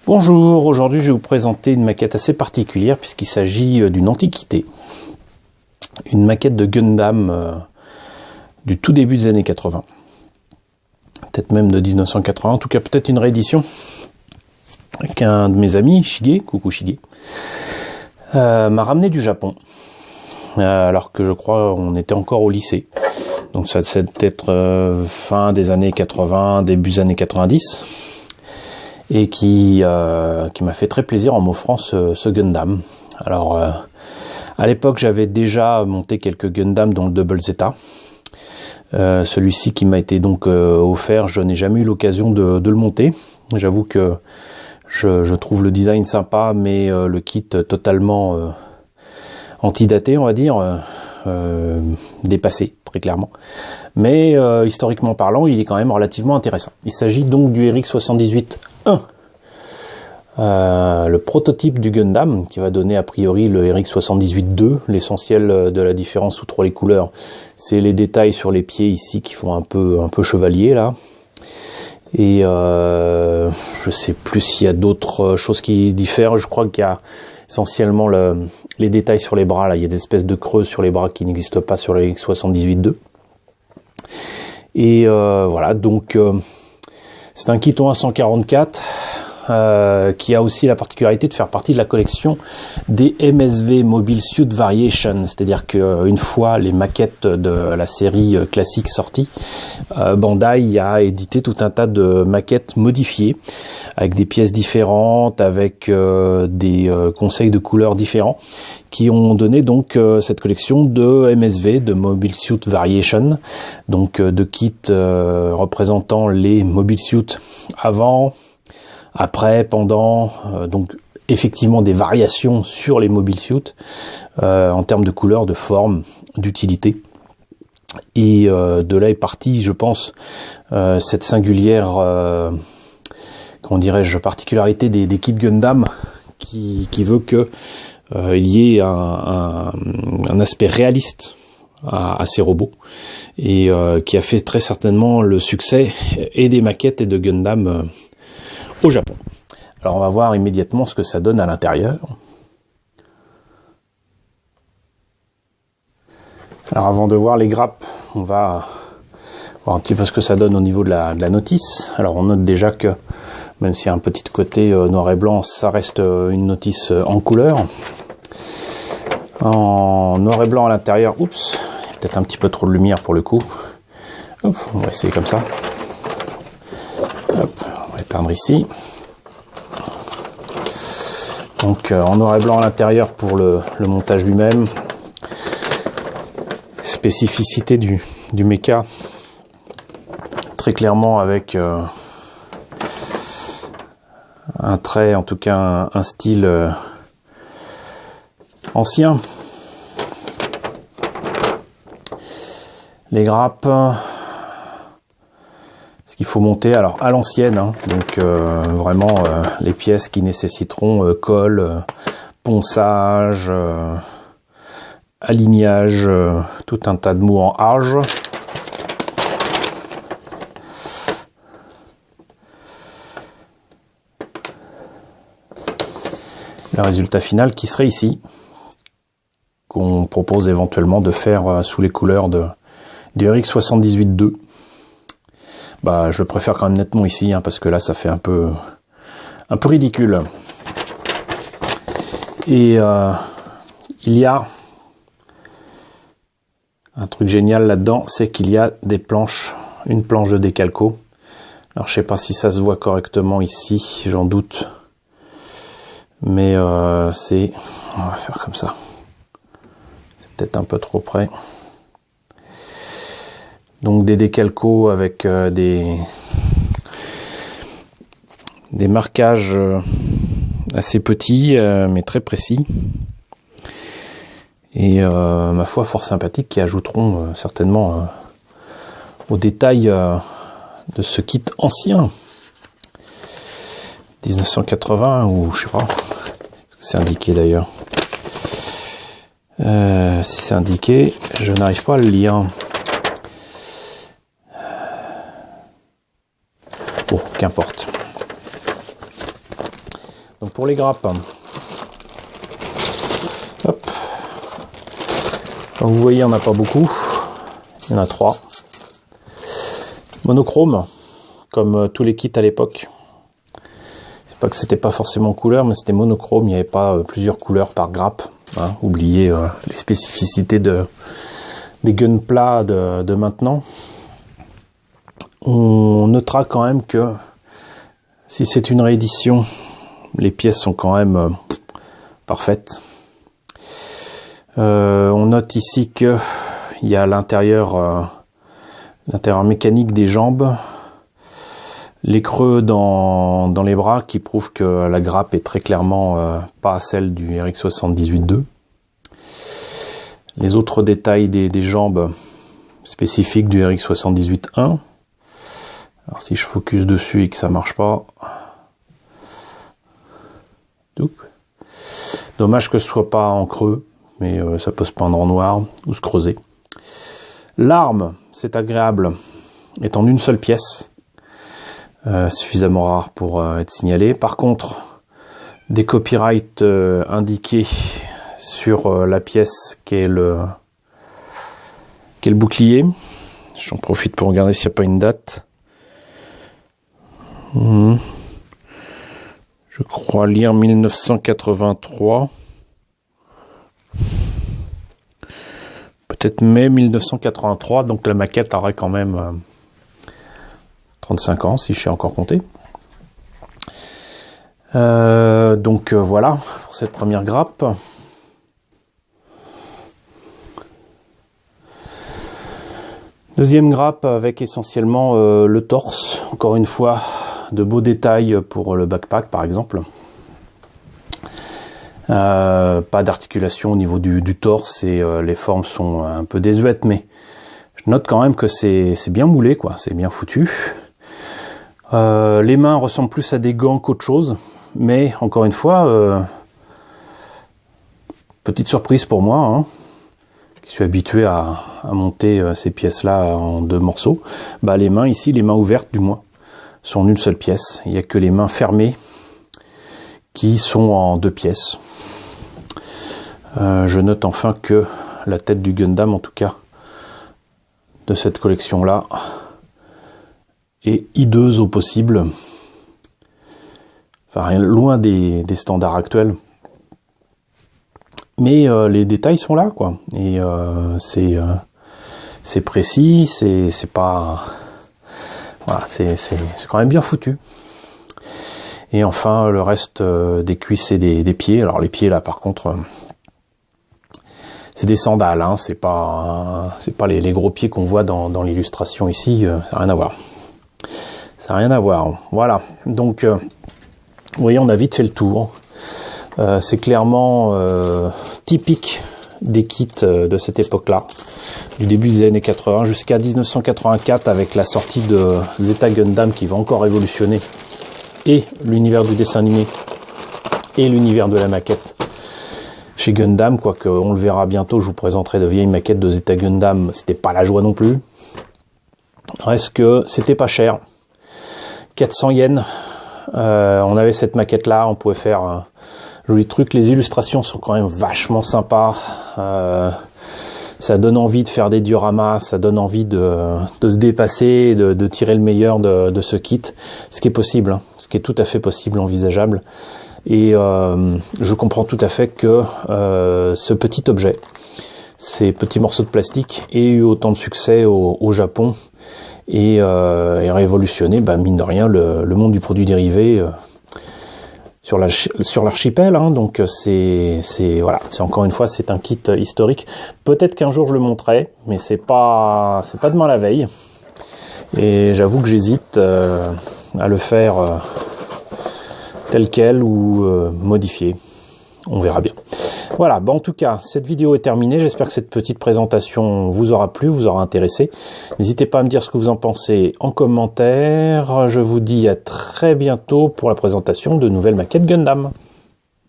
Bonjour, aujourd'hui je vais vous présenter une maquette assez particulière puisqu'il s'agit d'une antiquité. Une maquette de Gundam du tout début des années 80. Peut-être même de 1980, en tout cas peut-être une réédition. Qu'un de mes amis, Shige, coucou Shige, m'a ramené du Japon. Alors que je crois on était encore au lycée. Donc ça devait être fin des années 80, début des années 90. Et qui m'a fait très plaisir en m'offrant ce Gundam. Alors, à l'époque, j'avais déjà monté quelques Gundam, dont le Double Zeta. Celui-ci qui m'a été donc offert, je n'ai jamais eu l'occasion de le monter. J'avoue que je trouve le design sympa, mais le kit totalement antidaté, on va dire, dépassé, très clairement. Mais historiquement parlant, il est quand même relativement intéressant. Il s'agit donc du RX-78-1. Le prototype du Gundam qui va donner a priori le RX-78-2. L'essentiel de la différence outre les couleurs, c'est les détails sur les pieds ici qui font un peu chevalier là. Et je sais plus s'il y a d'autres choses qui diffèrent. Je crois qu'il y a essentiellement les détails sur les bras là. Il y a des espèces de creux sur les bras qui n'existent pas sur le RX-78-2. Et voilà, donc c'est un kit en 144 qui a aussi la particularité de faire partie de la collection des MSV Mobile Suit Variation, c'est-à-dire qu'une fois les maquettes de la série classique sorties, Bandai a édité tout un tas de maquettes modifiées avec des pièces différentes, avec des conseils de couleurs différents qui ont donné donc cette collection de MSV, de Mobile Suit Variation, donc de kits représentant les Mobile Suits avant, après, pendant, donc effectivement des variations sur les Mobile Suits en termes de couleur, de forme, d'utilité. Et de là est partie, je pense, cette singulière, comment dirais-je, particularité des kits Gundam qui veut que il y ait un aspect réaliste à ces robots et qui a fait très certainement le succès et des maquettes et de Gundam au Japon. Alors on va voir immédiatement ce que ça donne à l'intérieur. Alors avant de voir les grappes, on va voir un petit peu ce que ça donne au niveau de la notice. Alors on note déjà que même s'il y a un petit côté noir et blanc, ça reste une notice en couleur. En noir et blanc à l'intérieur, oups, il y a peut-être un petit peu trop de lumière pour le coup. Hop, on va essayer comme ça. Hop, on va éteindre ici. Donc en noir et blanc à l'intérieur pour le montage lui-même. Spécificité du mecha, très clairement avec un trait, en tout cas un style ancien. Les grappes, ce qu'il faut monter alors à l'ancienne, hein, donc vraiment les pièces qui nécessiteront colle, ponçage, alignage, tout un tas de mots en âge. Le résultat final qui serait ici, qu'on propose éventuellement de faire sous les couleurs du RX-78-2. Bah, je préfère quand même nettement ici, hein, parce que là, ça fait un peu ridicule. Et il y a un truc génial là-dedans, c'est qu'il y a des planches, une planche de décalco. Alors, je sais pas si ça se voit correctement ici, j'en doute. Mais on va faire comme ça. C'est peut-être un peu trop près. Donc des décalcos avec des marquages assez petits mais très précis et ma foi fort sympathiques qui ajouteront certainement aux détails de ce kit ancien 1980 ou je sais pas, est-ce que c'est indiqué d'ailleurs, si c'est indiqué je n'arrive pas à le lire. Bon, qu'importe. Donc pour les grappes, hop, comme vous voyez, il n'y en a pas beaucoup. Il y en a 3. Monochrome, comme tous les kits à l'époque. C'est pas que c'était pas forcément couleur, mais c'était monochrome. Il n'y avait pas plusieurs couleurs par grappe. Hein. Oubliez les spécificités des gunpla de maintenant. On notera quand même que si c'est une réédition, les pièces sont quand même parfaites. On note ici que il y a l'intérieur mécanique des jambes, les creux dans les bras qui prouvent que la grappe est très clairement pas celle du RX78-2. Les autres détails des jambes spécifiques du RX78-1. Alors si je focus dessus et que ça marche pas, dommage que ce soit pas en creux, mais ça peut se peindre en noir ou se creuser. L'arme, c'est agréable, est en une seule pièce, suffisamment rare pour être signalé. Par contre, des copyrights indiqués sur la pièce qui est le bouclier. J'en profite pour regarder s'il n'y a pas une date. Je crois lire 1983. Peut-être mai 1983, donc la maquette aurait quand même 35 ans, si je sais encore compter. Donc voilà, pour cette première grappe. Deuxième grappe avec essentiellement le torse, encore une fois, de beaux détails pour le backpack par exemple. Pas d'articulation au niveau du torse et les formes sont un peu désuètes, mais je note quand même que c'est bien moulé, quoi, c'est bien foutu. Les mains ressemblent plus à des gants qu'autre chose, mais encore une fois, petite surprise pour moi, hein, qui suis habitué à monter ces pièces-là en 2 morceaux. Bah, les mains ici, les mains ouvertes du moins, sont en une seule pièce. Il n'y a que les mains fermées qui sont en 2 pièces. Je note enfin que la tête du Gundam, en tout cas, de cette collection-là, est hideuse au possible. Enfin, loin des standards actuels. Mais les détails sont là, quoi. Et c'est précis, c'est pas... Voilà, c'est quand même bien foutu. Et enfin, le reste des cuisses et des pieds. Alors les pieds, là, par contre... c'est des sandales, hein, c'est pas les gros pieds qu'on voit dans l'illustration ici, ça n'a rien à voir. Ça n'a rien à voir. Voilà. Donc, vous voyez, on a vite fait le tour. C'est clairement typique des kits de cette époque-là, du début des années 80 jusqu'à 1984, avec la sortie de Zeta Gundam qui va encore révolutionner et l'univers du dessin animé et l'univers de la maquette chez Gundam, quoique on le verra bientôt, je vous présenterai de vieilles maquettes de Zeta Gundam, c'était pas la joie non plus. Reste que c'était pas cher, 400 yens, on avait cette maquette là, on pouvait faire un joli truc, les illustrations sont quand même vachement sympas, ça donne envie de faire des dioramas, ça donne envie de se dépasser, de tirer le meilleur de ce kit, ce qui est possible, hein, ce qui est tout à fait possible, envisageable. Et je comprends tout à fait que ce petit objet, ces petits morceaux de plastique, aient eu autant de succès au Japon et révolutionné, bah, mine de rien, le monde du produit dérivé sur l'archipel. Hein, donc voilà, c'est encore une fois, c'est un kit historique. Peut-être qu'un jour je le montrerai, mais c'est pas demain la veille. Et j'avoue que j'hésite à le faire tel quel ou modifié. On verra bien. Voilà, bon, en tout cas, cette vidéo est terminée. J'espère que cette petite présentation vous aura plu, vous aura intéressé. N'hésitez pas à me dire ce que vous en pensez en commentaire. Je vous dis à très bientôt pour la présentation de nouvelles maquettes Gundam.